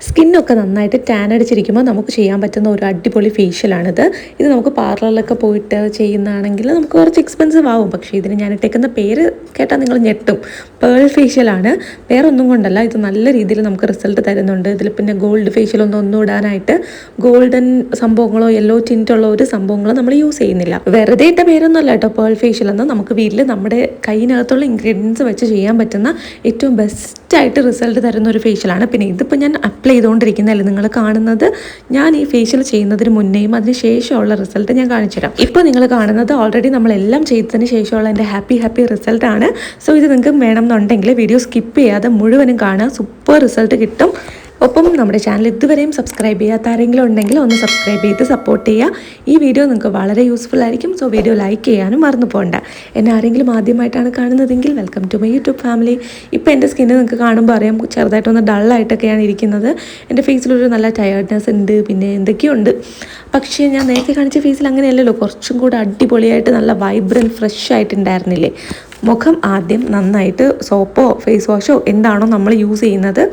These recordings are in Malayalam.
സ്കിന്നൊക്കെ നന്നായിട്ട് ടാൻ അടിച്ചിരിക്കുമ്പോൾ നമുക്ക് ചെയ്യാൻ പറ്റുന്ന ഒരു അടിപൊളി ഫേഷ്യലാണിത്. ഇത് നമുക്ക് പാർലറിലൊക്കെ പോയിട്ട് ചെയ്യുന്നതാണെങ്കിൽ നമുക്ക് കുറച്ച് എക്സ്പെൻസീവ് ആവും. പക്ഷേ ഇതിന് ഞാൻ ഇട്ടേക്കുന്ന പേര് കേട്ടാൽ നിങ്ങൾ ഞെട്ടും. പേൾ ഫേഷ്യലാണ്. വേറെ ഒന്നും കൊണ്ടല്ല, ഇത് നല്ല രീതിയിൽ നമുക്ക് റിസൾട്ട് തരുന്നുണ്ട്. ഇതിൽ പിന്നെ ഗോൾഡ് ഫേഷ്യലൊന്നും ഇടാനായിട്ട് ഗോൾഡൻ സംഭവങ്ങളോ യെല്ലോ ടിൻറ്റുള്ള ഒരു സംഭവങ്ങളോ നമ്മൾ യൂസ് ചെയ്യുന്നില്ല. വെറുതെ ഇട്ട പേരൊന്നുമല്ല കേട്ടോ പേൾ ഫേഷ്യൽ എന്ന്. നമുക്ക് വീട്ടിൽ നമ്മുടെ കയ്യിനകത്തുള്ള ഇൻഗ്രീഡിയൻസ് വെച്ച് ചെയ്യാൻ പറ്റുന്ന ഏറ്റവും ബെസ്റ്റായിട്ട് റിസൾട്ട് തരുന്ന ഒരു ഫേഷ്യലാണ്. പിന്നെ ഇതിപ്പോൾ ഞാൻ അപ്ലൈ ചെയ്തുകൊണ്ടിരിക്കുന്നതല്ലേ നിങ്ങൾ കാണുന്നത്. ഞാൻ ഈ ഫേഷ്യൽ ചെയ്യുന്നതിന് മുന്നേയും അതിന് ശേഷമുള്ള റിസൾട്ട് ഞാൻ കാണിച്ചു തരാം. ഇപ്പോൾ നിങ്ങൾ കാണുന്നത് ഓൾറെഡി നമ്മളെല്ലാം ചെയ്തതിന് ശേഷമുള്ള എൻ്റെ ഹാപ്പി റിസൾട്ടാണ്. സോ ഇത് നിങ്ങൾക്ക് വേണമെന്നുണ്ടെങ്കിൽ വീഡിയോ സ്കിപ്പ് ചെയ്യാതെ മുഴുവനും കാണുക. സൂപ്പർ റിസൾട്ട് കിട്ടും. ഒപ്പം നമ്മുടെ ചാനൽ ഇതുവരെയും സബ്സ്ക്രൈബ് ചെയ്യാത്ത ആരെങ്കിലും ഉണ്ടെങ്കിൽ ഒന്ന് സബ്സ്ക്രൈബ് ചെയ്ത് സപ്പോർട്ട് ചെയ്യുക. ഈ വീഡിയോ നിങ്ങൾക്ക് വളരെ യൂസ്ഫുൾ ആയിരിക്കും. സോ വീഡിയോ ലൈക്ക് ചെയ്യാനും മറന്നു പോകണ്ട. എന്നെ ആരെങ്കിലും ആദ്യമായിട്ടാണ് കാണുന്നതെങ്കിൽ welcome to my YouTube family. ഇപ്പോൾ എൻ്റെ സ്കിന്ന് നിങ്ങൾക്ക് കാണുമ്പോൾ അറിയാം, ചെറുതായിട്ടൊന്ന് ഡള്ളായിട്ടൊക്കെയാണ് ഇരിക്കുന്നത്. എൻ്റെ ഫേസിലൊരു നല്ല ടയേർഡ്നെസ് ഉണ്ട്, പിന്നെ എന്തൊക്കെയുണ്ട്. പക്ഷേ ഞാൻ നേരത്തെ കാണിച്ച ഫേസിൽ അങ്ങനെയല്ലല്ലോ, കുറച്ചും കൂടെ അടിപൊളിയായിട്ട് നല്ല വൈബ്രൻറ്റ് ഫ്രഷ് ആയിട്ടുണ്ടായിരുന്നില്ലേ. മുഖം ആദ്യം നന്നായിട്ട് സോപ്പോ ഫേസ് വാഷോ എന്താണോ നമ്മൾ യൂസ് ചെയ്യുന്നത്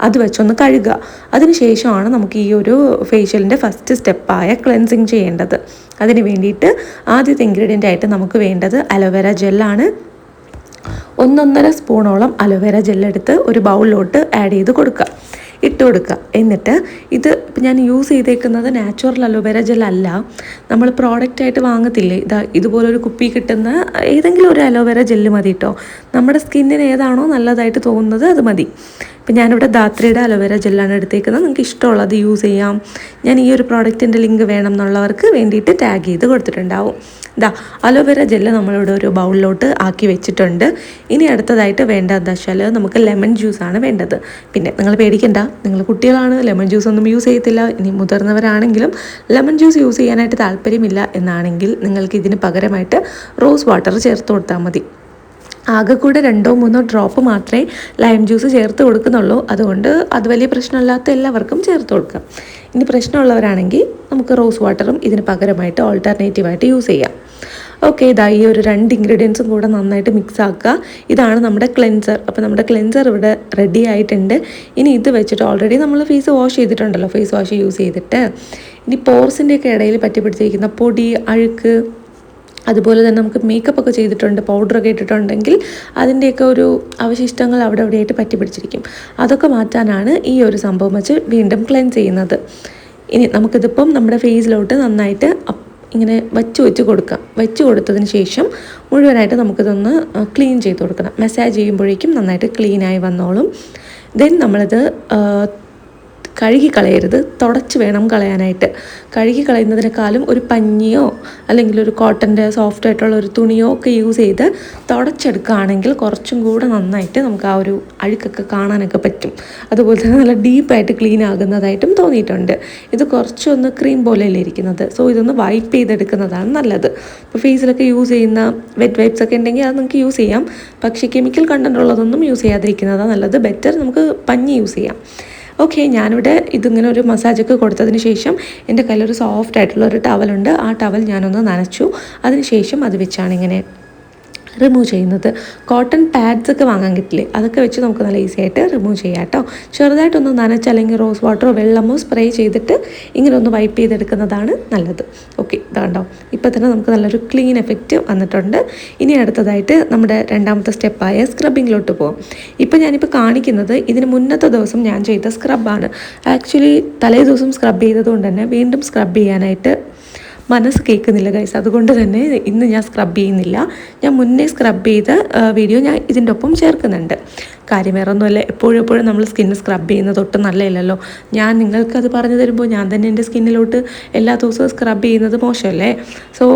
അത് വെച്ചൊന്ന് കഴുകുക. അതിനുശേഷമാണ് നമുക്ക് ഈ ഒരു ഫേഷ്യലിൻ്റെ ഫസ്റ്റ് സ്റ്റെപ്പായ ക്ലെൻസിങ് ചെയ്യേണ്ടത്. അതിന് വേണ്ടിയിട്ട് ആദ്യത്തെ ഇൻഗ്രീഡിയൻ്റ് ആയിട്ട് നമുക്ക് വേണ്ടത് അലോവേര ജെല്ലാണ്. 1.5 സ്പൂണോളം അലോവേര ജെല്ലെടുത്ത് ഒരു ബൗളിലോട്ട് ആഡ് ചെയ്ത് കൊടുക്കുക, ഇട്ട് കൊടുക്കുക. എന്നിട്ട് ഇത് ഞാൻ യൂസ് ചെയ്തേക്കുന്നത് നാച്ചുറൽ അലോവേര ജെല്ലല്ല, നമ്മൾ പ്രോഡക്റ്റായിട്ട് വാങ്ങത്തില്ലേ, ഇതുപോലൊരു കുപ്പി കിട്ടുന്ന ഏതെങ്കിലും ഒരു അലോവേര ജെല്ല് മതി കേട്ടോ. നമ്മുടെ സ്കിന്നിന് ഏതാണോ നല്ലതായിട്ട് തോന്നുന്നത് അത് മതി. ഇപ്പം ഞാനിവിടെ ധാത്രിയുടെ അലോവേര ജെല്ലാണ് എടുത്തേക്കുന്നത്. നിങ്ങൾക്ക് ഇഷ്ടമുള്ളത് യൂസ് ചെയ്യാം. ഞാൻ ഈ ഒരു പ്രോഡക്റ്റിൻ്റെ ലിങ്ക് വേണം എന്നുള്ളവർക്ക് വേണ്ടിയിട്ട് ടാഗ് ചെയ്ത് കൊടുത്തിട്ടുണ്ടാവും. അലോവേര ജെല്ല് നമ്മളിവിടെ ഒരു ബൗളിലോട്ട് ആക്കി വെച്ചിട്ടുണ്ട്. ഇനി അടുത്തതായിട്ട് വേണ്ടത് എന്താ വെച്ചാൽ നമുക്ക് ലെമൺ ജ്യൂസാണ് വേണ്ടത്. പിന്നെ നിങ്ങൾ പേടിക്കണ്ട, നിങ്ങൾ കുട്ടികളാണ്, ലെമൺ ജ്യൂസ് ഒന്നും യൂസ് ചെയ്യത്തില്ല. ഇനി മുതിർന്നവരാണെങ്കിലും ലെമൺ ജ്യൂസ് യൂസ് ചെയ്യാനായിട്ട് താല്പര്യമില്ല എന്നാണെങ്കിൽ നിങ്ങൾക്ക് ഇതിന് പകരമായിട്ട് റോസ് വാട്ടർ ചേർത്ത് കൊടുത്താൽ മതി. ആകെ കൂടെ 2-3 ഡ്രോപ്പ് മാത്രമേ ലൈം ജ്യൂസ് ചേർത്ത് കൊടുക്കുന്നുള്ളൂ. അതുകൊണ്ട് അത് വലിയ പ്രശ്നമില്ലാത്ത എല്ലാവർക്കും ചേർത്ത് കൊടുക്കാം. ഇനി പ്രശ്നമുള്ളവരാണെങ്കിൽ നമുക്ക് റോസ് വാട്ടറും ഇതിന് പകരമായിട്ട് ഓൾട്ടർനേറ്റീവായിട്ട് യൂസ് ചെയ്യാം. ഓക്കെ, ഈ ഒരു 2 ഇൻഗ്രീഡിയൻസും കൂടെ നന്നായിട്ട് മിക്സ് ആക്കുക. ഇതാണ് നമ്മുടെ ക്ലെൻസർ. അപ്പോൾ നമ്മുടെ ക്ലെൻസർ ഇവിടെ റെഡി ആയിട്ടുണ്ട്. ഇനി ഇത് വെച്ചിട്ട് ഓൾറെഡി നമ്മൾ ഫേസ് വാഷ് ചെയ്തിട്ടുണ്ടല്ലോ, ഫേസ് വാഷ് യൂസ് ചെയ്തിട്ട് ഇനി പോർസിൻ്റെയൊക്കെ ഇടയിൽ പറ്റിപ്പിടിച്ചിരിക്കുന്ന പൊടി, അഴുക്ക്, അതുപോലെ തന്നെ നമുക്ക് മേക്കപ്പ് ഒക്കെ ചെയ്തിട്ടുണ്ട്, പൗഡറൊക്കെ ഇട്ടിട്ടുണ്ടെങ്കിൽ അതിൻ്റെയൊക്കെ ഒരു അവശിഷ്ടങ്ങൾ അവിടെ എവിടെയായിട്ട് പറ്റി പിടിച്ചിരിക്കും. അതൊക്കെ മാറ്റാനാണ് ഈ ഒരു സംഭവം വെച്ച് വീണ്ടും ക്ലെൻസ് ചെയ്യുന്നത്. ഇനി നമുക്കിതിപ്പം നമ്മുടെ ഫേസിലോട്ട് നന്നായിട്ട് ഇങ്ങനെ വെച്ച് കൊടുക്കാം. വെച്ച് കൊടുത്തതിന് ശേഷം മുഴുവനായിട്ട് നമുക്കിതൊന്ന് ക്ലീൻ ചെയ്ത് കൊടുക്കണം. മസാജ് ചെയ്യുമ്പോഴേക്കും നന്നായിട്ട് ക്ലീനായി വന്നോളും. ദെൻ നമ്മളിത് കഴുകി കളയരുത്, തുടച്ച് വേണം കളയാനായിട്ട്. കഴുകി കളയുന്നതിനേക്കാളും ഒരു പഞ്ഞിയോ അല്ലെങ്കിൽ ഒരു കോട്ടൻ്റെ സോഫ്റ്റ് ആയിട്ടുള്ള ഒരു തുണിയോ ഒക്കെ യൂസ് ചെയ്ത് തുടച്ചെടുക്കുകയാണെങ്കിൽ കുറച്ചും കൂടെ നന്നായിട്ട് നമുക്ക് ആ ഒരു അഴുക്കൊക്കെ കാണാനൊക്കെ പറ്റും. അതുപോലെ തന്നെ നല്ല ഡീപ്പായിട്ട് ക്ലീൻ ആകുന്നതായിട്ടും തോന്നിയിട്ടുണ്ട്. ഇത് കുറച്ചൊന്ന് ക്രീം പോലെയല്ലേ ഇരിക്കുന്നത്. സോ ഇതൊന്ന് വൈപ്പ് ചെയ്തെടുക്കുന്നതാണ് നല്ലത്. ഇപ്പോൾ ഫേസിലൊക്കെ യൂസ് ചെയ്യുന്ന വെറ്റ് വൈപ്സ് ഒക്കെ ഉണ്ടെങ്കിൽ അത് നമുക്ക് യൂസ് ചെയ്യാം. പക്ഷേ കെമിക്കൽ കണ്ടൻ്റ് ഉള്ളതൊന്നും യൂസ് ചെയ്യാതിരിക്കുന്നതാണ് നല്ലത്. ബെറ്റർ നമുക്ക് പഞ്ഞി യൂസ് ചെയ്യാം. ഓക്കെ, ഞാനിവിടെ ഇതിങ്ങനെ ഒരു മസാജൊക്കെ കൊടുത്തതിന് ശേഷം എൻ്റെ കയ്യിലൊരു സോഫ്റ്റ് ആയിട്ടുള്ള ഒരു ടവലുണ്ട്. ആ ടവൽ ഞാനൊന്ന് നനച്ചു. അതിന് ശേഷം അത് വെച്ചാണ് ഇങ്ങനെ റിമൂവ് ചെയ്യുന്നത്. കോട്ടൺ പാഡ്സ് ഒക്കെ വാങ്ങാൻ കിട്ടില്ലേ, അതൊക്കെ വെച്ച് നമുക്ക് നല്ല ഈസി ആയിട്ട് റിമൂവ് ചെയ്യാം കേട്ടോ. ചെറുതായിട്ടൊന്ന് നനച്ച് അല്ലെങ്കിൽ റോസ് വാട്ടറോ വെള്ളമോ സ്പ്രേ ചെയ്തിട്ട് ഇങ്ങനെ ഒന്ന് വൈപ്പ് ചെയ്തെടുക്കുന്നതാണ് നല്ലത്. ഓക്കെ, ഇതാണ്ടോ ഇപ്പോൾ തന്നെ നമുക്ക് നല്ലൊരു ക്ലീൻ എഫക്റ്റ് വന്നിട്ടുണ്ട്. ഇനി അടുത്തതായിട്ട് നമ്മുടെ രണ്ടാമത്തെ സ്റ്റെപ്പായ സ്ക്രബിങ്ങിലോട്ട് പോകാം. ഇപ്പോൾ ഞാനിപ്പോൾ കാണിക്കുന്നത് ഇതിന് മുന്നത്തെ ദിവസം ഞാൻ ചെയ്ത സ്ക്രബാണ്. ആക്ച്വലി തലേ ദിവസം സ്ക്രബ് ചെയ്തതുകൊണ്ട് തന്നെ വീണ്ടും സ്ക്രബ് ചെയ്യാനായിട്ട് മനസ്സ് കേൾക്കുന്നില്ല ഗൈസ്. അതുകൊണ്ട് തന്നെ ഇന്ന് ഞാൻ സ്ക്രബ് ചെയ്യുന്നില്ല. ഞാൻ മുന്നേ സ്ക്രബ് ചെയ്ത വീഡിയോ ഞാൻ ഇതിൻ്റെ ഒപ്പം ചേർക്കുന്നുണ്ട്. കാര്യം വേറെ ഒന്നുമല്ല, എപ്പോഴും നമ്മൾ സ്കിന്ന് സ്ക്രബ് ചെയ്യുന്നത് ഒട്ടും നല്ലതല്ലല്ലോ. ഞാൻ നിങ്ങൾക്കത് പറഞ്ഞു തരുമ്പോൾ ഞാൻ തന്നെ എൻ്റെ സ്കിന്നിലോട്ട് എല്ലാ ദിവസവും സ്ക്രബ് ചെയ്യുന്നത് മോശമല്ലേ. സോ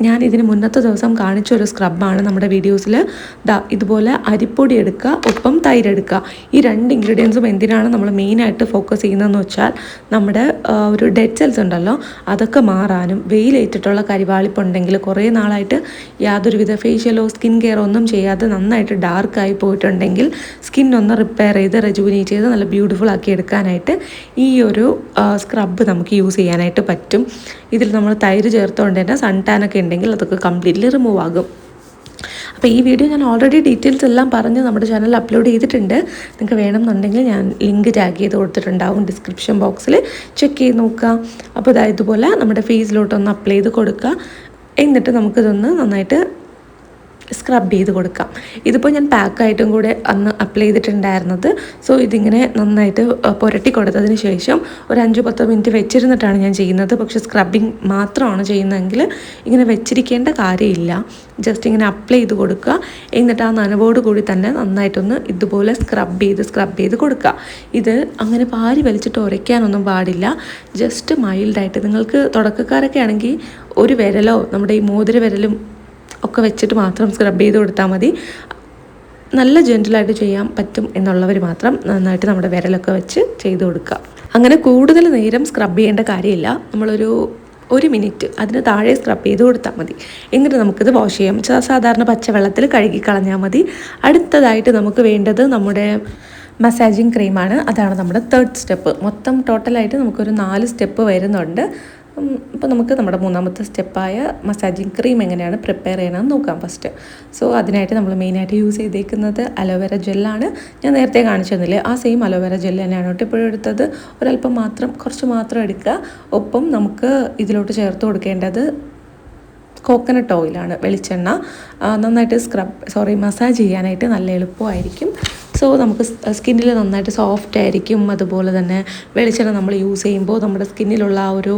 ഞാൻ ഇതിന് മുന്നത്തെ ദിവസം കാണിച്ചൊരു സ്ക്രബാണ് നമ്മുടെ വീഡിയോസിൽ. ഇതുപോലെ അരിപ്പൊടി എടുക്കുക, ഒപ്പം തൈര് എടുക്കുക. ഈ 2 ഇൻഗ്രീഡിയൻസും എന്തിനാണ് നമ്മൾ മെയിനായിട്ട് ഫോക്കസ് ചെയ്യുന്നതെന്ന് വെച്ചാൽ നമ്മുടെ ഒരു ഡെഡ് സെൽസ് ഉണ്ടല്ലോ അതൊക്കെ മാറാനും, വെയിലേറ്റിട്ടുള്ള കരിവാളിപ്പുണ്ടെങ്കിൽ കുറേ നാളായിട്ട് യാതൊരുവിധ ഫേഷ്യലോ സ്കിൻ കെയറോ ഒന്നും ചെയ്യാതെ നന്നായിട്ട് ഡാർക്കായി പോയിട്ടുണ്ടെങ്കിൽ സ്കിന്നൊന്ന് റിപ്പയർ ചെയ്ത് റെജുവിനേറ്റ് ചെയ്ത് നല്ല ബ്യൂട്ടിഫുൾ ആക്കി എടുക്കാനായിട്ട് ഈ ഒരു സ്ക്രബ് നമുക്ക് യൂസ് ചെയ്യാനായിട്ട് പറ്റും. ഇതിൽ നമ്മൾ തൈര് ചേർത്തുകൊണ്ട് തന്നെ സൺ ടാനൊക്കെ ഉണ്ടെങ്കിൽ അതൊക്കെ കംപ്ലീറ്റ്ലി റിമൂവ് ആകും. അപ്പോൾ ഈ വീഡിയോ ഞാൻ ഓൾറെഡി ഡീറ്റെയിൽസ് എല്ലാം പറഞ്ഞ് നമ്മുടെ ചാനലിൽ അപ്ലോഡ് ചെയ്തിട്ടുണ്ട്. നിങ്ങൾക്ക് വേണമെന്നുണ്ടെങ്കിൽ ഞാൻ ലിങ്ക് ടാഗ് ചെയ്ത് കൊടുത്തിട്ടുണ്ടാവും ഡിസ്ക്രിപ്ഷൻ ബോക്സിൽ, ചെക്ക് ചെയ്ത് നോക്കുക. അപ്പോൾ ഇതുപോലെ നമ്മുടെ ഫേസിലോട്ടൊന്ന് അപ്ലൈ ചെയ്ത് കൊടുക്കുക. എന്നിട്ട് നമുക്കിതൊന്ന് നന്നായിട്ട് സ്ക്രബ് ചെയ്ത് കൊടുക്കാം. ഇതിപ്പോൾ ഞാൻ പാക്കായിട്ടും കൂടെ അന്ന് അപ്ലൈ ചെയ്തിട്ടുണ്ടായിരുന്നത്. സോ ഇതിങ്ങനെ നന്നായിട്ട് പുരട്ടി കൊടുത്തതിന് ശേഷം ഒരു 5-10 മിനിറ്റ് വെച്ചിരുന്നിട്ടാണ് ഞാൻ ചെയ്യുന്നത്. പക്ഷേ സ്ക്രബിങ് മാത്രമാണ് ചെയ്യുന്നതെങ്കിൽ ഇങ്ങനെ വെച്ചിരിക്കേണ്ട കാര്യമില്ല. ജസ്റ്റ് ഇങ്ങനെ അപ്ലൈ ചെയ്ത് കൊടുക്കുക. എന്നിട്ട് ആ നനവോട് കൂടി തന്നെ നന്നായിട്ടൊന്ന് ഇതുപോലെ സ്ക്രബ് ചെയ്ത് കൊടുക്കുക. ഇത് അങ്ങനെ പാരി വലിച്ചിട്ട് ഉരയ്ക്കാനൊന്നും പാടില്ല. ജസ്റ്റ് മൈൽഡായിട്ട്, നിങ്ങൾക്ക് തുടക്കക്കാരൊക്കെ ആണെങ്കിൽ ഒരു വിരലോ നമ്മുടെ ഈ മോതിര വിരലും ഒക്കെ വെച്ചിട്ട് മാത്രം സ്ക്രബ് ചെയ്ത് കൊടുത്താൽ മതി. നല്ല ജെൻറ്റിലായിട്ട് ചെയ്യാൻ പറ്റും എന്നുള്ളവർ മാത്രം നന്നായിട്ട് നമ്മുടെ വിരലൊക്കെ വെച്ച് ചെയ്ത് കൊടുക്കുക. അങ്ങനെ കൂടുതൽ നേരം സ്ക്രബ് ചെയ്യേണ്ട കാര്യമില്ല. നമ്മളൊരു 1 മിനിറ്റ് അതിന് താഴെ സ്ക്രബ് ചെയ്ത് കൊടുത്താൽ മതി. എന്നിട്ട് നമുക്കിത് വാഷ് ചെയ്യാം. സാധാരണ പച്ചവെള്ളത്തിൽ കഴുകി കളഞ്ഞാൽ മതി. അടുത്തതായിട്ട് നമുക്ക് വേണ്ടത് നമ്മുടെ മസാജിങ് ക്രീമാണ്. അതാണ് നമ്മുടെ 3rd സ്റ്റെപ്പ്. മൊത്തം ടോട്ടലായിട്ട് നമുക്കൊരു 4 സ്റ്റെപ്പ് വരുന്നുണ്ട്. അപ്പോൾ നമുക്ക് നമ്മുടെ 3ാമത്തെ സ്റ്റെപ്പായ മസാജിങ് ക്രീം എങ്ങനെയാണ് പ്രിപ്പയർ ചെയ്യണമെന്ന് നോക്കാം ഫസ്റ്റ്. സോ അതിനായിട്ട് നമ്മൾ മെയിനായിട്ട് യൂസ് ചെയ്തേക്കുന്നത് അലോവേര ജെല്ലാണ്. ഞാൻ നേരത്തെ കാണിച്ചു തന്നില്ലേ, ആ സെയിം അലോവേര ജെല്ല് തന്നെയാണ് കേട്ടോ ഇപ്പോഴും എടുത്തത്. ഒരല്പം മാത്രം, കുറച്ച് മാത്രം എടുക്കുക. ഒപ്പം നമുക്ക് ഇതിലോട്ട് ചേർത്ത് കൊടുക്കേണ്ടത് കോക്കനട്ട് ഓയിലാണ്, വെളിച്ചെണ്ണ. നന്നായിട്ട് മസാജ് ചെയ്യാനായിട്ട് നല്ല എളുപ്പമായിരിക്കും. സോ നമുക്ക് സ്കിന്നിൽ നന്നായിട്ട് സോഫ്റ്റ് ആയിരിക്കും. അതുപോലെ തന്നെ വെളിച്ചെണ്ണ നമ്മൾ യൂസ് ചെയ്യുമ്പോൾ നമ്മുടെ സ്കിന്നിലുള്ള ആ ഒരു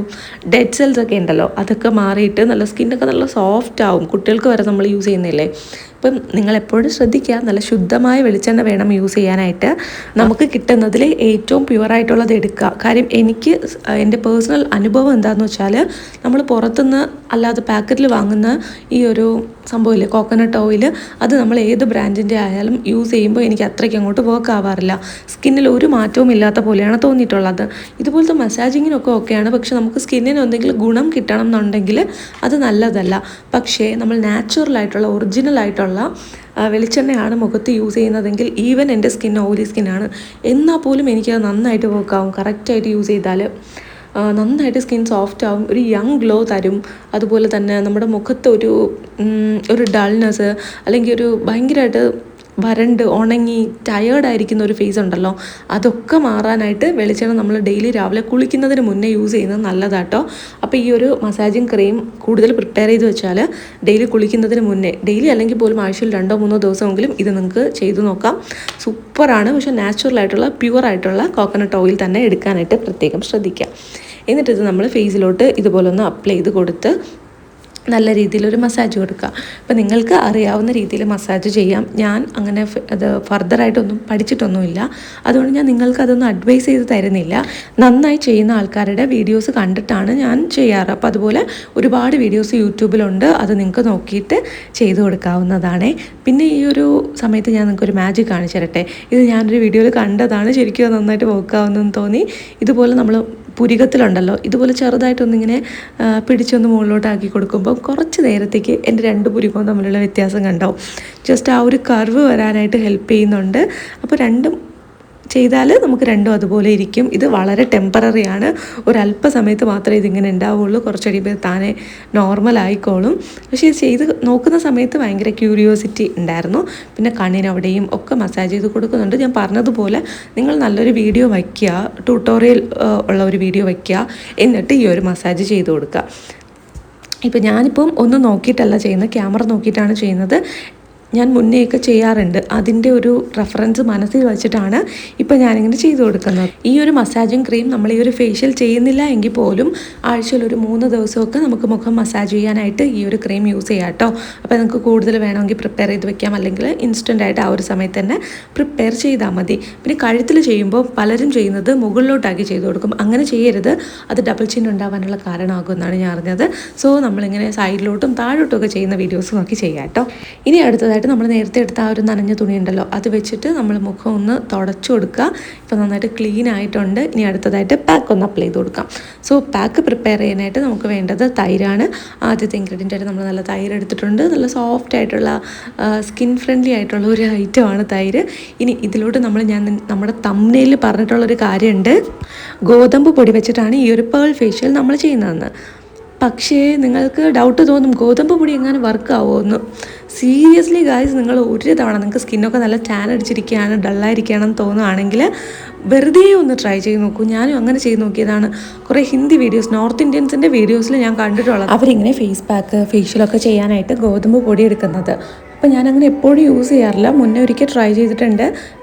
ഡെഡ് സെൽസ് ഒക്കെ ഉണ്ടല്ലോ, അതൊക്കെ മാറിയിട്ട് നല്ല സ്കിന്നൊക്കെ നല്ല സോഫ്റ്റ് ആവും. കുട്ടികൾക്ക് വരെ നമ്മൾ യൂസ് ചെയ്യുന്നില്ലേ. അപ്പം നിങ്ങളെപ്പോഴും ശ്രദ്ധിക്കുക, നല്ല ശുദ്ധമായ വെളിച്ചെണ്ണ വേണം യൂസ് ചെയ്യാനായിട്ട്. നമുക്ക് കിട്ടുന്നതിൽ ഏറ്റവും പ്യുവറായിട്ടുള്ളത് എടുക്കുക. കാര്യം എനിക്ക് എൻ്റെ പേഴ്സണൽ അനുഭവം എന്താണെന്ന് വെച്ചാൽ, നമ്മൾ പുറത്തുനിന്ന് അല്ലാതെ പാക്കറ്റിൽ വാങ്ങുന്ന ഈ ഒരു സംഭവമില്ലേ കോക്കനട്ട് ഓയിൽ, അത് നമ്മൾ ഏത് ബ്രാൻഡിൻ്റെ ആയാലും യൂസ് ചെയ്യുമ്പോൾ എനിക്ക് അത്രയ്ക്ക് അങ്ങോട്ട് വർക്ക് ആവാറില്ല. സ്കിന്നിൽ ഒരു മാറ്റവും ഇല്ലാത്ത പോലെയാണ് തോന്നിയിട്ടുള്ളത്. ഇതുപോലത്തെ മസാജിങ്ങിനൊക്കെ ഓക്കെയാണ്. പക്ഷെ നമുക്ക് സ്കിന്നിന് എന്തെങ്കിലും ഗുണം കിട്ടണം എന്നുണ്ടെങ്കിൽ അത് നല്ലതല്ല. പക്ഷേ നമ്മൾ നാച്ചുറലായിട്ടുള്ള ഒറിജിനലായിട്ടുള്ള വെളിച്ചെണ്ണയാണ് മുഖത്ത് യൂസ് ചെയ്യുന്നതെങ്കിൽ, ഈവൻ എൻ്റെ സ്കിൻ ഓയിലി സ്കിന്നാണ് എന്നാൽ പോലും എനിക്കത് നന്നായിട്ട് വർക്കാവും. കറക്റ്റായിട്ട് യൂസ് ചെയ്താൽ നന്നായിട്ട് സ്കിൻ സോഫ്റ്റ് ആവും, ഒരു യങ് ഗ്ലോ തരും. അതുപോലെ തന്നെ നമ്മുടെ മുഖത്ത് ഒരു ഡൾനെസ് അല്ലെങ്കിൽ ഒരു ഭയങ്കരമായിട്ട് വരണ്ട് ഉണങ്ങി ടയേർഡായിരിക്കുന്ന ഒരു ഫേസ് ഉണ്ടല്ലോ, അതൊക്കെ മാറാനായിട്ട് വെളിച്ചെണ്ണ നമ്മൾ ഡെയിലി രാവിലെ കുളിക്കുന്നതിന് മുന്നേ യൂസ് ചെയ്യുന്നത് നല്ലതാട്ടോ. അപ്പോൾ ഈ ഒരു മസാജിങ് ക്രീം കൂടുതൽ പ്രിപ്പയർ ചെയ്ത് വെച്ചാൽ ഡെയിലി കുളിക്കുന്നതിന് മുന്നേ, ഡെയിലി അല്ലെങ്കിൽ പോലും ആഴ്ചയിൽ 2-3 ദിവസമെങ്കിലും ഇത് നിങ്ങൾക്ക് ചെയ്ത് നോക്കാം. സൂപ്പറാണ്. പക്ഷേ നാച്ചുറലായിട്ടുള്ള പ്യുവറായിട്ടുള്ള കോക്കനട്ട് ഓയിൽ തന്നെ എടുക്കാനായിട്ട് പ്രത്യേകം ശ്രദ്ധിക്കുക. എന്നിട്ടിത് നമ്മൾ ഫേസിലോട്ട് ഇതുപോലെ ഒന്ന് അപ്ലൈ ചെയ്ത് കൊടുത്ത് നല്ല രീതിയിലൊരു മസാജ് കൊടുക്കുക. അപ്പോൾ നിങ്ങൾക്ക് അറിയാവുന്ന രീതിയിൽ മസാജ് ചെയ്യാം. ഞാൻ അങ്ങനെ അത് ഫർദറായിട്ടൊന്നും പഠിച്ചിട്ടൊന്നുമില്ല, അതുകൊണ്ട് ഞാൻ നിങ്ങൾക്ക് അതൊന്നും അഡ്വൈസ് ചെയ്ത് തരുന്നില്ല. നന്നായി ചെയ്യുന്ന ആൾക്കാരുടെ വീഡിയോസ് കണ്ടിട്ടാണ് ഞാൻ ചെയ്യാറ്. അപ്പോൾ അതുപോലെ ഒരുപാട് വീഡിയോസ് യൂട്യൂബിലുണ്ട്, അത് നിങ്ങൾക്ക് നോക്കിയിട്ട് ചെയ്ത് കൊടുക്കാവുന്നതാണ്. പിന്നെ ഈ ഒരു സമയത്ത് ഞാൻ നിങ്ങൾക്കൊരു മാജിക് കാണിച്ചു തരട്ടെ. ഇത് ഞാനൊരു വീഡിയോയിൽ കണ്ടതാണ്, ശരിക്കും നന്നായിട്ട് വർക്കാവുന്നെന്ന് തോന്നി. ഇതുപോലെ നമ്മൾ പുരികത്തിലുണ്ടല്ലോ, ഇതുപോലെ ചെറുതായിട്ടൊന്നിങ്ങനെ പിടിച്ചൊന്ന് മുകളിലോട്ടാക്കി കൊടുക്കുമ്പോൾ കുറച്ച് നേരത്തേക്ക് എൻ്റെ 2 പുരികവും തമ്മിലുള്ള വ്യത്യാസം കണ്ടോ. ജസ്റ്റ് ആ ഒരു കർവ് വരാനായിട്ട് ഹെൽപ്പ് ചെയ്യുന്നുണ്ട്. അപ്പോൾ രണ്ടും ചെയ്താൽ നമുക്ക് രണ്ടും അതുപോലെ ഇരിക്കും. ഇത് വളരെ ടെമ്പററി ആണ്, ഒരല്പസമയത്ത് മാത്രമേ ഇതിങ്ങനെ ഉണ്ടാവുള്ളൂ. കുറച്ച് കഴിയുമ്പോൾ താനെ നോർമൽ ആയിക്കോളും. പക്ഷേ ഇത് ചെയ്ത് നോക്കുന്ന സമയത്ത് ഭയങ്കര ക്യൂരിയോസിറ്റി ഉണ്ടായിരുന്നു. പിന്നെ കണ്ണിനവിടെയും ഒക്കെ മസാജ് ചെയ്ത് കൊടുക്കുന്നുണ്ട്. ഞാൻ പറഞ്ഞതുപോലെ നിങ്ങൾ നല്ലൊരു വീഡിയോ വയ്ക്കുക, ട്യൂട്ടോറിയൽ ഉള്ള ഒരു വീഡിയോ വയ്ക്കുക, എന്നിട്ട് ഈ ഒരു മസാജ് ചെയ്ത് കൊടുക്കുക. ഇപ്പം ഞാനിപ്പം ഒന്നും നോക്കിയിട്ടല്ല ചെയ്യുന്നത്, ക്യാമറ നോക്കിയിട്ടാണ് ചെയ്യുന്നത്. ഞാൻ മുന്നേയൊക്കെ ചെയ്യാറുണ്ട്, അതിൻ്റെ ഒരു റെഫറൻസ് മനസ്സിൽ വെച്ചിട്ടാണ് ഇപ്പോൾ ഞാനിങ്ങനെ ചെയ്തു കൊടുക്കുന്നത്. ഈ ഒരു മസാജിങ് ക്രീം നമ്മൾ ഈ ഒരു ഫേഷ്യൽ ചെയ്യുന്നില്ല എങ്കിൽ പോലും ആഴ്ചയിൽ ഒരു 3 ദിവസമൊക്കെ നമുക്ക് മുഖം മസാജ് ചെയ്യാനായിട്ട് ഈ ഒരു ക്രീം യൂസ് ചെയ്യാം കേട്ടോ. അപ്പോൾ നമുക്ക് കൂടുതൽ വേണമെങ്കിൽ പ്രിപ്പയർ ചെയ്ത് വെക്കാം, അല്ലെങ്കിൽ ഇൻസ്റ്റൻ്റായിട്ട് ആ ഒരു സമയത്ത് തന്നെ പ്രിപ്പയർ ചെയ്താൽ മതി. പിന്നെ കഴുത്തിൽ ചെയ്യുമ്പോൾ പലരും ചെയ്യുന്നത് മുകളിലോട്ടാക്കി ചെയ്ത് കൊടുക്കും. അങ്ങനെ ചെയ്യരുത്, അത് ഡബിൾ ചിൻ ഉണ്ടാവാനുള്ള കാരണമാകുമെന്നാണ് ഞാൻ അറിഞ്ഞത്. സോ നമ്മളിങ്ങനെ സൈഡിലോട്ടും താഴോട്ടും ഒക്കെ ചെയ്യുന്ന വീഡിയോസ് നോക്കി ചെയ്യാം കേട്ടോ. ഇനി അടുത്തതായിട്ട് നമ്മൾ നേരത്തെ എടുത്ത ആ ഒരു നനഞ്ഞ തുണി ഉണ്ടല്ലോ, അത് വെച്ചിട്ട് നമ്മൾ മുഖം ഒന്ന് തുടച്ചു കൊടുക്കുക. ഇപ്പോൾ നന്നായിട്ട് ക്ലീൻ ആയിട്ടുണ്ട്. ഇനി അടുത്തതായിട്ട് പാക്ക് ഒന്ന് അപ്ലൈ ചെയ്ത് കൊടുക്കാം. സോ പാക്ക് പ്രിപ്പയർ ചെയ്യാനായിട്ട് നമുക്ക് വേണ്ടത് തൈരാണ്. ആദ്യത്തെ ഇൻഗ്രീഡിയൻ്റ് ആയിട്ട് നമ്മൾ നല്ല തൈര് എടുത്തിട്ടുണ്ട്. നല്ല സോഫ്റ്റ് ആയിട്ടുള്ള സ്കിൻ ഫ്രണ്ട്ലി ആയിട്ടുള്ള ഒരു ഐറ്റമാണ് തൈര്. ഇനി ഇതിലോട്ട് ഞാൻ നമ്മുടെ തംബ്നെയിൽ പറഞ്ഞിട്ടുള്ളൊരു കാര്യമുണ്ട്, ഗോതമ്പ് പൊടി വെച്ചിട്ടാണ് ഈ ഒരു പേൾ ഫേഷ്യൽ നമ്മൾ ചെയ്യുന്നതെന്ന്. പക്ഷേ നിങ്ങൾക്ക് ഡൗട്ട് തോന്നും ഗോതമ്പ് പൊടി എങ്ങനെ വർക്കാവുമോ എന്ന്. സീരിയസ്ലി ഗായ്സ്, നിങ്ങൾ ഒരു തവണ നിങ്ങൾക്ക് സ്കിന്നൊക്കെ നല്ല ടാൻ അടിച്ചിരിക്കുകയാണ്, ഡള്ളായിരിക്കുകയാണെന്ന് തോന്നുകയാണെങ്കിൽ വെറുതെ ഒന്ന് ട്രൈ ചെയ്ത് നോക്കൂ. ഞാനും അങ്ങനെ ചെയ്ത് നോക്കിയതാണ്. കുറേ ഹിന്ദി വീഡിയോസ്, നോർത്ത് ഇന്ത്യൻസിൻ്റെ വീഡിയോസിൽ ഞാൻ കണ്ടിട്ടുള്ളത് അവരിങ്ങനെ ഫേസ് പാക്ക് ഫേഷ്യലൊക്കെ ചെയ്യാനായിട്ട് ഗോതമ്പ് പൊടി എടുക്കുന്നത്. അപ്പോൾ ഞാനങ്ങനെ എപ്പോഴും യൂസ് ചെയ്യാറില്ല. മുന്നേ ഒരിക്കൽ ട്രൈ ചെയ്തിട്ടുണ്ട്.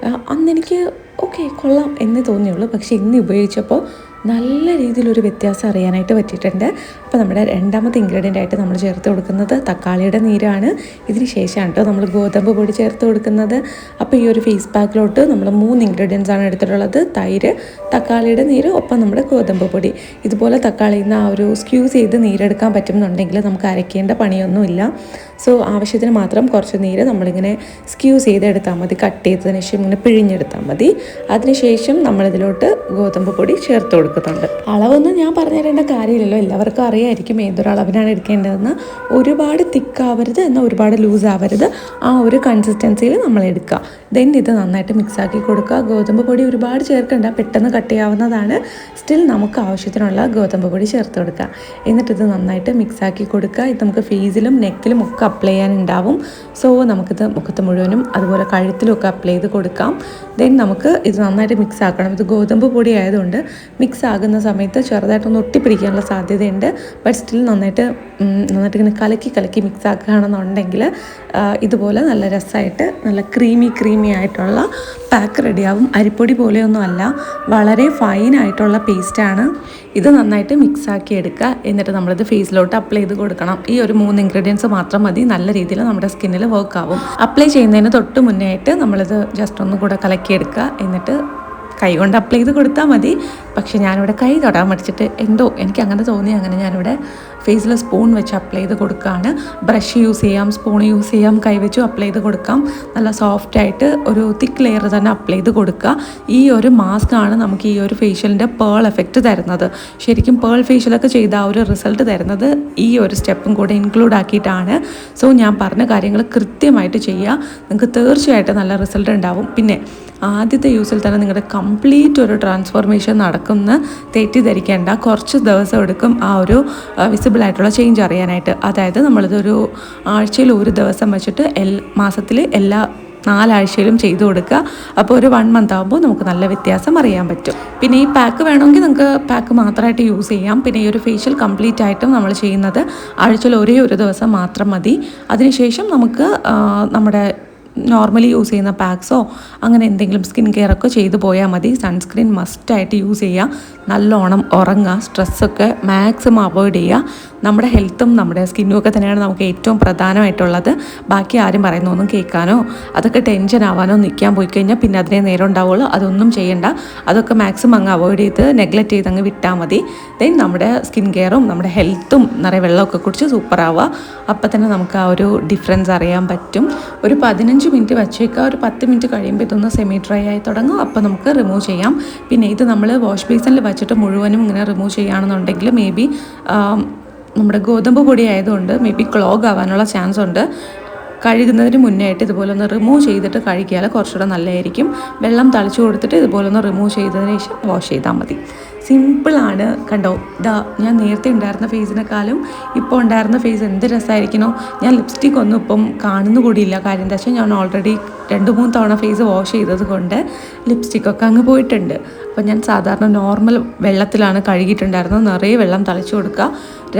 അന്ന് എനിക്ക് ഓക്കെ കൊള്ളാം എന്ന് തോന്നിയുള്ളൂ. പക്ഷേ ഇന്ന് ഉപയോഗിച്ചപ്പോൾ നല്ല രീതിയിലൊരു വ്യത്യാസം അറിയാനായിട്ട് പറ്റിയിട്ടുണ്ട്. അപ്പോൾ നമ്മുടെ രണ്ടാമത്തെ ഇൻഗ്രീഡിയൻ്റ് ആയിട്ട് നമ്മൾ ചേർത്ത് കൊടുക്കുന്നത് തക്കാളിയുടെ നീരാണ്. ഇതിന് ശേഷമാണ് കേട്ടോ നമ്മൾ ഗോതമ്പ് പൊടി ചേർത്ത് കൊടുക്കുന്നത്. അപ്പോൾ ഈ ഒരു ഫേസ് പാക്കിലോട്ട് നമ്മൾ 3 ഇൻഗ്രീഡിയൻസ് ആണ് എടുത്തിട്ടുള്ളത്. തൈര്, തക്കാളിയുടെ നീര്, ഒപ്പം നമ്മുടെ ഗോതമ്പ് പൊടി. ഇതുപോലെ തക്കാളിയിൽ നിന്ന് ആ ഒരു സ്ക്യൂസ് ചെയ്ത് നീരെടുക്കാൻ പറ്റുമെന്നുണ്ടെങ്കിൽ നമുക്ക് അരയ്ക്കേണ്ട പണിയൊന്നുമില്ല. സോ ആവശ്യത്തിന് മാത്രം കുറച്ച് നീര് നമ്മളിങ്ങനെ സ്ക്യൂസ് ചെയ്തെടുത്താൽ മതി. കട്ട് ചെയ്തതിന് ശേഷം ഇങ്ങനെ പിഴിഞ്ഞെടുത്താൽ മതി. അതിനുശേഷം നമ്മളിതിലോട്ട് ഗോതമ്പ് പൊടി ചേർത്ത് കൊടുക്കുന്നുണ്ട്. അളവൊന്നും ഞാൻ പറഞ്ഞു തരേണ്ട കാര്യമില്ലല്ലോ, എല്ലാവർക്കും അറിയായിരിക്കും ഏതൊരളവിനാണ് എടുക്കേണ്ടതെന്ന്. ഒരുപാട് തിക്കാവരുത്, എന്നാൽ ഒരുപാട് ലൂസ് ആവരുത്. ആ ഒരു കൺസിസ്റ്റൻസിയിൽ നമ്മൾ എടുക്കുക. ദെൻ ഇത് നന്നായിട്ട് മിക്സാക്കി കൊടുക്കുക. ഗോതമ്പ് പൊടി ഒരുപാട് ചേർക്കണ്ട, പെട്ടെന്ന് കട്ട് ചെയ്യാവുന്നതാണ്. സ്റ്റിൽ നമുക്ക് ആവശ്യത്തിനുള്ള ഗോതമ്പ് പൊടി ചേർത്ത് കൊടുക്കുക. എന്നിട്ടിത് നന്നായിട്ട് മിക്സാക്കി കൊടുക്കുക. ഇത് നമുക്ക് ഫേസിലും നെക്കിലും ഒക്കെ അപ്ലൈ ചെയ്യാനുണ്ടാവും. സോ നമുക്കിത് മുഖത്ത് മുഴുവനും അതുപോലെ കഴുത്തിലൊക്കെ അപ്ലൈ ചെയ്ത് കൊടുക്കാം. ദെൻ നമുക്ക് ഇത് നന്നായിട്ട് മിക്സ് ആക്കണം. ഇത് ഗോതമ്പ് പൊടി ആയതുകൊണ്ട് മിക്സ് ആകുന്ന സമയത്ത് ചെറുതായിട്ടൊന്ന് ഒട്ടിപ്പിടിക്കാനുള്ള സാധ്യതയുണ്ട്. ബട്ട് സ്റ്റിൽ നന്നായിട്ട് ഇങ്ങനെ കലക്കി മിക്സ് ആക്കുകയാണെന്നുണ്ടെങ്കിൽ ഇതുപോലെ നല്ല രസമായിട്ട് നല്ല ക്രീമി ആയിട്ടുള്ള പാക്ക് റെഡിയാവും. അരിപ്പൊടി പോലെയൊന്നും അല്ല, വളരെ ഫൈനായിട്ടുള്ള പേസ്റ്റാണ്. ഇത് നന്നായിട്ട് മിക്സാക്കി എടുക്കുക. എന്നിട്ട് നമ്മളിത് ഫേസിലോട്ട് അപ്ലൈ ചെയ്ത് കൊടുക്കണം. ഈ ഒരു 3 ഇൻഗ്രീഡിയൻസ് മാത്രം മതി, നല്ല രീതിയിൽ നമ്മുടെ സ്കിന്നിൽ വർക്ക് ആവും. അപ്ലൈ ചെയ്യുന്നതിന് തൊട്ട് മുന്നേ ആയിട്ട് നമ്മളിത് ജസ്റ്റ് ഒന്ന് കൂടെ കലക്കിയെടുക്കുക. എന്നിട്ട് കൈ കൊണ്ട് അപ്ലൈ ചെയ്ത് കൊടുത്താൽ മതി. പക്ഷേ ഞാനിവിടെ കൈ തൊടാൻ മടിച്ചിട്ട് എന്തോ എനിക്ക് അങ്ങനെ തോന്നി, അങ്ങനെ ഞാനിവിടെ ഫേസിൽ സ്പൂൺ വെച്ച് അപ്ലൈ ചെയ്ത് കൊടുക്കുകയാണ്. ബ്രഷ് യൂസ് ചെയ്യാം, സ്പൂൺ യൂസ് ചെയ്യാം, കൈ വെച്ച് അപ്ലൈ ചെയ്ത് കൊടുക്കാം. നല്ല സോഫ്റ്റായിട്ട് ഒരു തിക്ക് ലെയർ തന്നെ അപ്ലൈ ചെയ്ത് കൊടുക്കുക. ഈ ഒരു മാസ്ക് ആണ് നമുക്ക് ഈ ഒരു ഫേഷ്യലിൻ്റെ പേൾ എഫക്റ്റ് തരുന്നത്. ശരിക്കും പേൾ ഫേഷ്യലൊക്കെ ചെയ്ത ആ ഒരു റിസൾട്ട് തരുന്നത് ഈ ഒരു സ്റ്റെപ്പും കൂടെ ഇൻക്ലൂഡ് ആക്കിയിട്ടാണ്. സോ ഞാൻ പറഞ്ഞ കാര്യങ്ങൾ കൃത്യമായിട്ട് ചെയ്യുക, നിങ്ങൾക്ക് തീർച്ചയായിട്ടും നല്ല റിസൾട്ട് ഉണ്ടാവും. പിന്നെ ആദ്യത്തെ യൂസിൽ തന്നെ നിങ്ങളുടെ കംപ്ലീറ്റ് ഒരു ട്രാൻസ്ഫോർമേഷൻ നടക്കുന്ന തെറ്റിദ്ധരിക്കേണ്ട. കുറച്ച് ദിവസം എടുക്കും ആ ഒരു വിസിബിളായിട്ടുള്ള ചേഞ്ച് അറിയാനായിട്ട്. അതായത് നമ്മളിതൊരു ആഴ്ചയിൽ ഒരു ദിവസം വെച്ചിട്ട് മാസത്തിൽ എല്ലാ 4 ആഴ്ചയിലും ചെയ്തു കൊടുക്കുക. അപ്പോൾ ഒരു 1 മന്ത് ആകുമ്പോൾ നമുക്ക് നല്ല വ്യത്യാസം അറിയാൻ പറ്റും. പിന്നെ ഈ പാക്ക് വേണമെങ്കിൽ നിങ്ങൾക്ക് പാക്ക് മാത്രമായിട്ട് യൂസ് ചെയ്യാം. പിന്നെ ഈ ഒരു ഫേഷ്യൽ കംപ്ലീറ്റ് ആയിട്ടും നമ്മൾ ചെയ്യുന്നത് ആഴ്ചയിൽ ഒരേ ഒരു ദിവസം മാത്രം മതി. അതിനുശേഷം നമുക്ക് നമ്മുടെ നോർമലി യൂസ് ചെയ്യുന്ന പാക്സോ അങ്ങനെ എന്തെങ്കിലും സ്കിൻ കെയർ ഒക്കെ ചെയ്തു പോയാൽ മതി. സൺസ്ക്രീൻ മസ്റ്റായിട്ട് യൂസ് ചെയ്യുക. നല്ലോണം ഉറങ്ങുക. സ്ട്രെസ്സൊക്കെ മാക്സിമം അവോയ്ഡ് ചെയ്യുക. നമ്മുടെ ഹെൽത്തും നമ്മുടെ സ്കിന്നും ഒക്കെ തന്നെയാണ് നമുക്ക് ഏറ്റവും പ്രധാനമായിട്ടുള്ളത്. ബാക്കി ആരും പറയുന്നൊന്നും കേൾക്കാനോ അതൊക്കെ ടെൻഷൻ ആവാനോ നിൽക്കാൻ പോയി കഴിഞ്ഞാൽ പിന്നെ അതിനെ നേരം ഉണ്ടാവുള്ളൂ. അതൊന്നും ചെയ്യണ്ട. അതൊക്കെ മാക്സിമം അങ്ങ് അവോയ്ഡ് ചെയ്ത് നെഗ്ലക്റ്റ് ചെയ്ത് അങ്ങ് വിട്ടാൽ മതി. ദെൻ നമ്മുടെ സ്കിൻ കെയറും നമ്മുടെ ഹെൽത്തും നിറയെ വെള്ളമൊക്കെ കുടിച്ച് സൂപ്പറാവുക. അപ്പം തന്നെ നമുക്ക് ആ ഒരു ഡിഫറൻസ് അറിയാൻ പറ്റും. ഒരു 15 മിനിറ്റ് വച്ചേക്കുക. ഒരു 10 മിനിറ്റ് കഴിയുമ്പോൾ ഇതൊന്ന് സെമി ഡ്രൈ ആയി തുടങ്ങും. അപ്പോൾ നമുക്ക് റിമൂവ് ചെയ്യാം. പിന്നെ ഇത് നമ്മൾ വാഷ് ബേസിനിൽ വെച്ചിട്ട് മുഴുവനും ഇങ്ങനെ റിമൂവ് ചെയ്യുകയാണെന്നുണ്ടെങ്കിൽ മേ ബി നമ്മുടെ ഗോതമ്പ് പൊടി ആയതുകൊണ്ട് മേ ബി ക്ലോഗ് ആവാനുള്ള ചാൻസ് ഉണ്ട്. കഴുകുന്നതിന് മുന്നേ ആയിട്ട് ഇതുപോലെ ഒന്ന് റിമൂവ് ചെയ്തിട്ട് കഴുകിയാൽ കുറച്ചുകൂടെ നല്ലതായിരിക്കും. വെള്ളം തളിച്ചു കൊടുത്തിട്ട് ഇതുപോലെ ഒന്ന് റിമൂവ് ചെയ്തതിന് ശേഷം വാഷ് ചെയ്താൽ മതി. സിമ്പിളാണ്. കണ്ടോ, ഇതാ ഞാൻ നേരത്തെ ഉണ്ടായിരുന്ന ഫേസിനെക്കാളും ഇപ്പോൾ ഉണ്ടായിരുന്ന ഫേസ് എന്ത് രസമായിരിക്കണോ. ഞാൻ ലിപ്സ്റ്റിക് ഒന്നും ഇപ്പം കാണുന്നു കൂടിയില്ല. കാര്യം എന്താ വെച്ചാൽ ഞാൻ ഓൾറെഡി 2-3 തവണ ഫേസ് വാഷ് ചെയ്തത് കൊണ്ട് ലിപ്സ്റ്റിക്കൊക്കെ അങ്ങ് പോയിട്ടുണ്ട്. അപ്പോൾ ഞാൻ സാധാരണ നോർമൽ വെള്ളത്തിലാണ് കഴുകിയിട്ടുണ്ടായിരുന്നത്. നിറയെ വെള്ളം തളിച്ചു കൊടുക്കുക.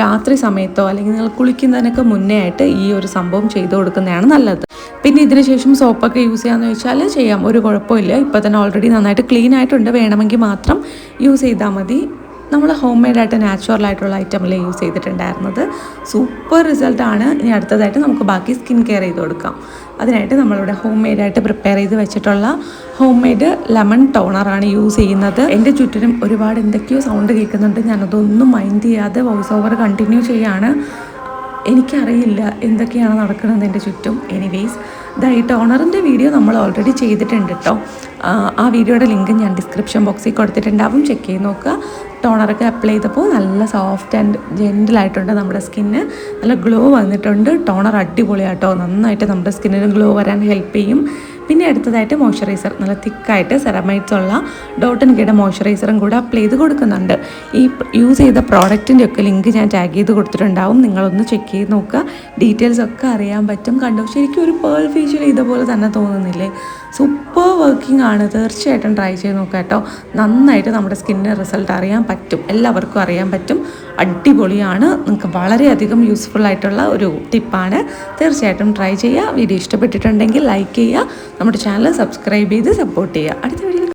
രാത്രി സമയത്തോ അല്ലെങ്കിൽ നിങ്ങൾ കുളിക്കുന്നതിനൊക്കെ മുന്നേ ആയിട്ട് ഈ ഒരു സംഭവം ചെയ്തു കൊടുക്കുന്നതാണ് നല്ലത്. പിന്നെ ഇതിന് ശേഷം സോപ്പൊക്കെ യൂസ് ചെയ്യാമെന്ന് വെച്ചാൽ ചെയ്യാം, ഒരു കുഴപ്പമില്ല. ഇപ്പോൾ തന്നെ ഓൾറെഡി നന്നായിട്ട് ക്ലീൻ ആയിട്ടുണ്ട്. വേണമെങ്കിൽ മാത്രം യൂസ് ചെയ്താൽ മതി. നമ്മൾ ഹോം മെയ്ഡായിട്ട് നാച്ചുറലായിട്ടുള്ള ഐറ്റമല്ലേ യൂസ് ചെയ്തിട്ടുണ്ടായിരുന്നത്. സൂപ്പർ റിസൾട്ടാണ്. ഇനി അടുത്തതായിട്ട് നമുക്ക് ബാക്കി സ്കിൻ കെയർ ചെയ്ത് കൊടുക്കാം. അതിനായിട്ട് നമ്മളിവിടെ ഹോം മെയ്ഡായിട്ട് പ്രിപ്പയർ ചെയ്ത് വെച്ചിട്ടുള്ള ഹോം മെയ്ഡ് ലെമൺ ടോണറാണ് യൂസ് ചെയ്യുന്നത്. എൻ്റെ ചുറ്റിനും ഒരുപാട് എന്തൊക്കെയോ സൗണ്ട് കേൾക്കുന്നുണ്ട്. ഞാനതൊന്നും മൈൻഡ് ചെയ്യാതെ വോയിസ് ഓവർ കണ്ടിന്യൂ ചെയ്യാണ്. എനിക്കറിയില്ല എന്തൊക്കെയാണ് നടക്കുന്നത് എൻ്റെ ചുറ്റും. എനിവേസ് ഈ ടോണറിൻ്റെ വീഡിയോ നമ്മൾ ഓൾറെഡി ചെയ്തിട്ടുണ്ട് കേട്ടോ. ആ വീഡിയോയുടെ ലിങ്ക് ഞാൻ ഡിസ്ക്രിപ്ഷൻ ബോക്സിൽ കൊടുത്തിട്ടുണ്ടാവും, ചെക്ക് ചെയ്ത് നോക്കുക. ടോണറൊക്കെ അപ്ലൈ ചെയ്തപ്പോൾ നല്ല സോഫ്റ്റ് ആൻഡ് ജെൻറ്റിലായിട്ടുണ്ട് നമ്മുടെ സ്കിന്ന്. നല്ല ഗ്ലോ വന്നിട്ടുണ്ട്. ടോണർ അടിപൊളിയാട്ടോ, നന്നായിട്ട് നമ്മുടെ സ്കിന്നിന് ഗ്ലോ വരാൻ ഹെൽപ്പ് ചെയ്യും. പിന്നെ അടുത്തതായിട്ട് മോയ്സ്ചറൈസർ, നല്ല തിക്കായിട്ട് സെറമൈറ്റ്സ് ഉള്ള ഡോട്ട് ആൻഡ് കീയുടെ മോയ്സ്ചറൈസറും കൂടെ അപ്ലൈ ചെയ്ത് കൊടുക്കുന്നുണ്ട്. ഈ യൂസ് ചെയ്ത പ്രോഡക്റ്റിൻ്റെ ഒക്കെ ലിങ്ക് ഞാൻ ടാഗ് ചെയ്ത് കൊടുത്തിട്ടുണ്ടാവും, നിങ്ങളൊന്ന് ചെക്ക് ചെയ്ത് നോക്കുക, ഡീറ്റെയിൽസ് ഒക്കെ അറിയാൻ പറ്റും. കണ്ടോ, ശരിക്കും ഒരു പേൾ ഫേഷ്യൽ ചെയ്ത പോലെ തന്നെ തോന്നുന്നില്ലേ? സൂപ്പർ വർക്കിംഗ് ആണ്, തീർച്ചയായിട്ടും ട്രൈ ചെയ്ത് നോക്കുക കേട്ടോ. നന്നായിട്ട് നമ്മുടെ സ്കിന്നിന് റിസൾട്ട് അറിയാൻ പറ്റും, എല്ലാവർക്കും അറിയാൻ പറ്റും. അടിപൊളിയാണ്, നിങ്ങൾക്ക് വളരെയധികം യൂസ്ഫുൾ ആയിട്ടുള്ള ഒരു ടിപ്പാണ്. തീർച്ചയായിട്ടും ട്രൈ ചെയ്യുക. വീഡിയോ ഇഷ്ടപ്പെട്ടിട്ടുണ്ടെങ്കിൽ ലൈക്ക് ചെയ്യുക, നമ്മുടെ ചാനൽ സബ്സ്ക്രൈബ് ചെയ്ത് സപ്പോർട്ട് ചെയ്യുക. അടുത്ത വീഡിയോ